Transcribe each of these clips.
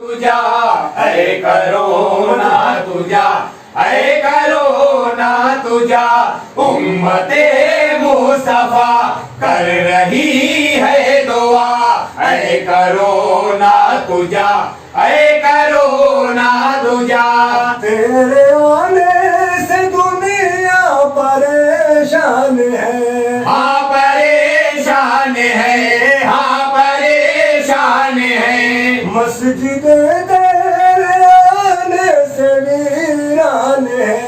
तुझा ऐ करोना तुझा ऐ करोना तुझा उम्मते मुस्तफा कर रही है दुआ ऐ करोना तुझा ऐ करोना तुझा। तेरे आने से दुनिया परेशान है, हाँ परेशान है, हाँ परेशान है। मस्जिद तेरे आने से वीरान है,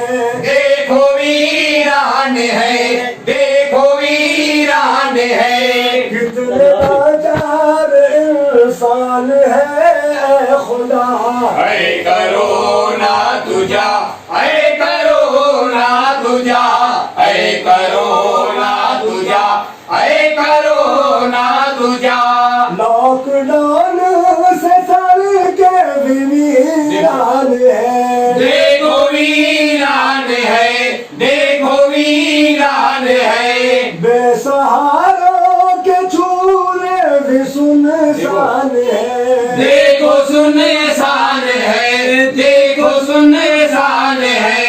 देखो वीरान है, देखो वीरान है। कितने लाचार इंसान है खुदा ऐ करोना तुझा ऐ करोना तुझा ऐ करोना तुझा ऐ करोना तुझा। लॉकडाउन से सर के भी वीरान है, देखो वीरान है, देखो वीरान है। बेसहारों के चूल्हे भी सुनसान है, देखो सुनसान है, देखो सुनसान है।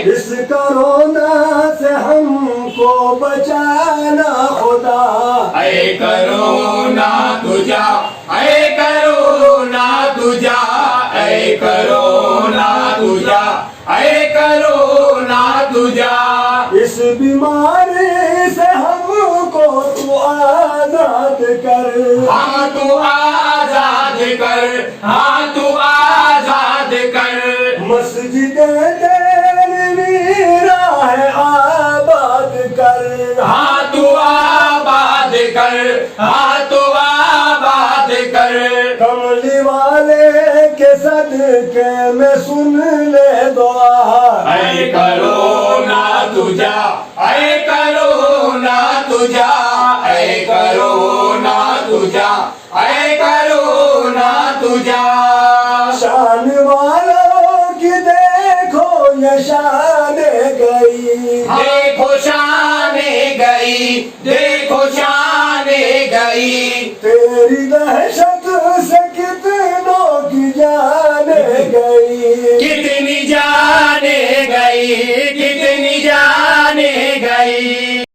इस कोरोना से हमको बचाना खुदा ऐ करोना तुझा ऐ करोना तुझा ऐ करोना तुझा ऐ करोना तुझा। इस बीमारी से हमको तू आजाद कर, हाँ तू आजाद कर, हाँ तू आजाद कर। मस्जिद तेरी वीरा है आबाद कर, हाँ तू आबाद कर, हाँ तू आबाद कर। कमली वाले के सदके में सुन ले दुआ ऐ करोना तुझा ऐ करोना तुझा ऐ करोना तुझा ऐ करोना तुझा। शान वालों की देखो ये शान गई, देखो शाने गई, देखो शाने गई। तेरी दहशत से कितनों की जाने गई, कितनी जाने गई, कितनी जाने गई।